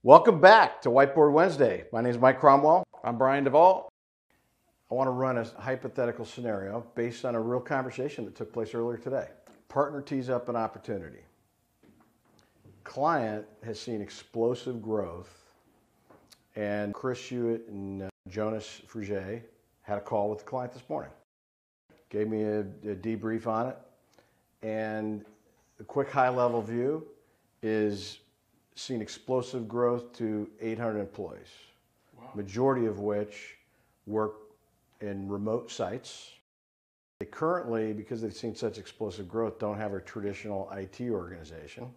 Welcome back to Whiteboard Wednesday. My name is Mike Cromwell. I'm Brian Duvall. I want to run a hypothetical scenario based on a real conversation that took place earlier today. Partner tees up an opportunity. Client has seen explosive growth, and Chris Hewitt and Jonas Fruget had a call with the client this morning. Gave me a debrief on it, and the quick high-level view is seen explosive growth to 800 employees, wow. Majority of which work in remote sites. They currently, because they've seen such explosive growth, don't have a traditional IT organization.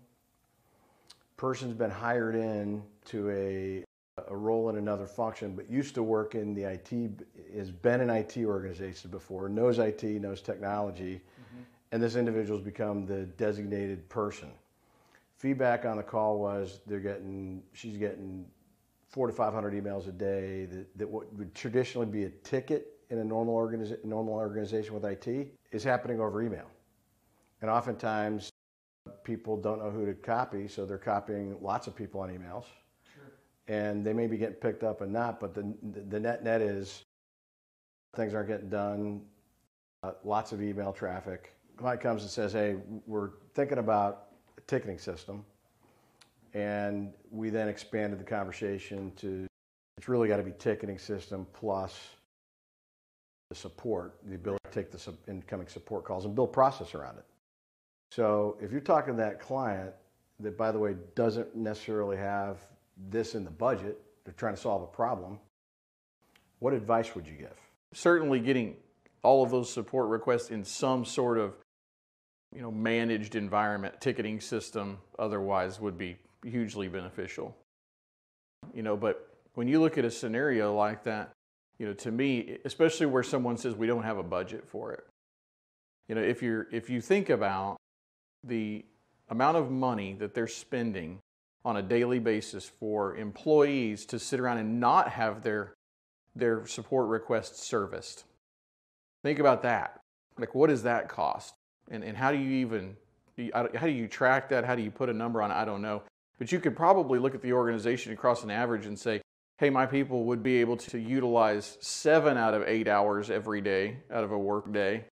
Person's been hired in to a role in another function, but used to work in the IT, has been in IT organizations before, knows IT, knows technology, and this individual's become the designated person. Feedback on the call was she's getting 400 to 500 emails a day that what would traditionally be a ticket in a normal organization with IT is happening over email. And oftentimes people don't know who to copy, so they're copying lots of people on emails. Sure. And they may be getting picked up and not, but the net is things aren't getting done, lots of email traffic. Client comes and says, hey, we're thinking about a ticketing system. And we then expanded the conversation to, it's really got to be ticketing system plus the support, the ability to take the incoming support calls and build process around it. So if you're talking to that client that, by the way, doesn't necessarily have this in the budget, they're trying to solve a problem, what advice would you give? Certainly getting all of those support requests in some sort of managed environment, ticketing system, otherwise would be hugely beneficial. But when you look at a scenario like that, to me, especially where someone says we don't have a budget for it, if you think about the amount of money that they're spending on a daily basis for employees to sit around and not have their support requests serviced, think about that. Like, what does that cost? And how do you track that? How do you put a number on it? I don't know. But you could probably look at the organization across an average and say, hey, my people would be able to utilize 7 out of 8 hours every day out of a work day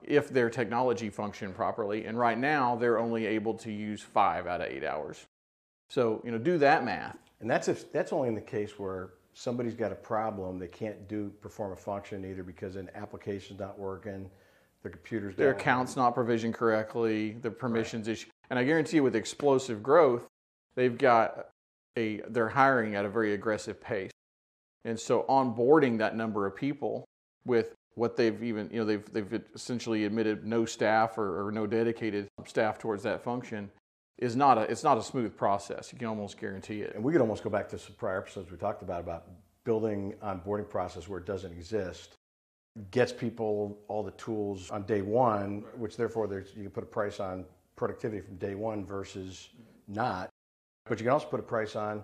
if their technology functioned properly. And right now, they're only able to use 5 out of 8 hours. So, do that math. And that's only in the case where somebody's got a problem, they can't perform a function either because an application's not working, their account's not provisioned correctly, the permissions issue. And I guarantee you with explosive growth, they're hiring at a very aggressive pace. And so onboarding that number of people with what they've essentially admitted no staff or no dedicated staff towards that function it's not a smooth process. You can almost guarantee it. And we could almost go back to some prior episodes we talked about building onboarding process where it doesn't exist. Gets people all the tools on day one, which therefore you can put a price on productivity from day one versus not. But you can also put a price on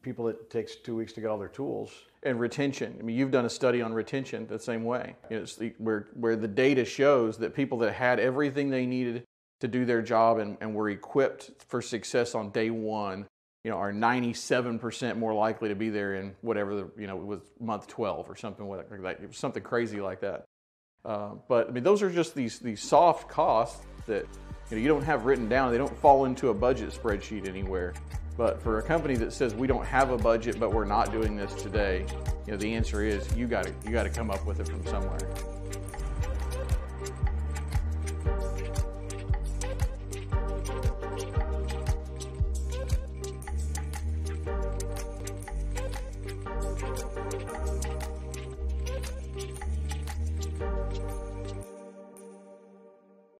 people that it takes 2 weeks to get all their tools. And retention. I mean, you've done a study on retention the same way. It's where the data shows that people that had everything they needed to do their job and were equipped for success on day one, are 97% more likely to be there in whatever it was month 12 or something like that. It was something crazy like that. But I mean, those are just these soft costs that you don't have written down. They don't fall into a budget spreadsheet anywhere. But for a company that says we don't have a budget, but we're not doing this today, the answer is you got to come up with it from somewhere.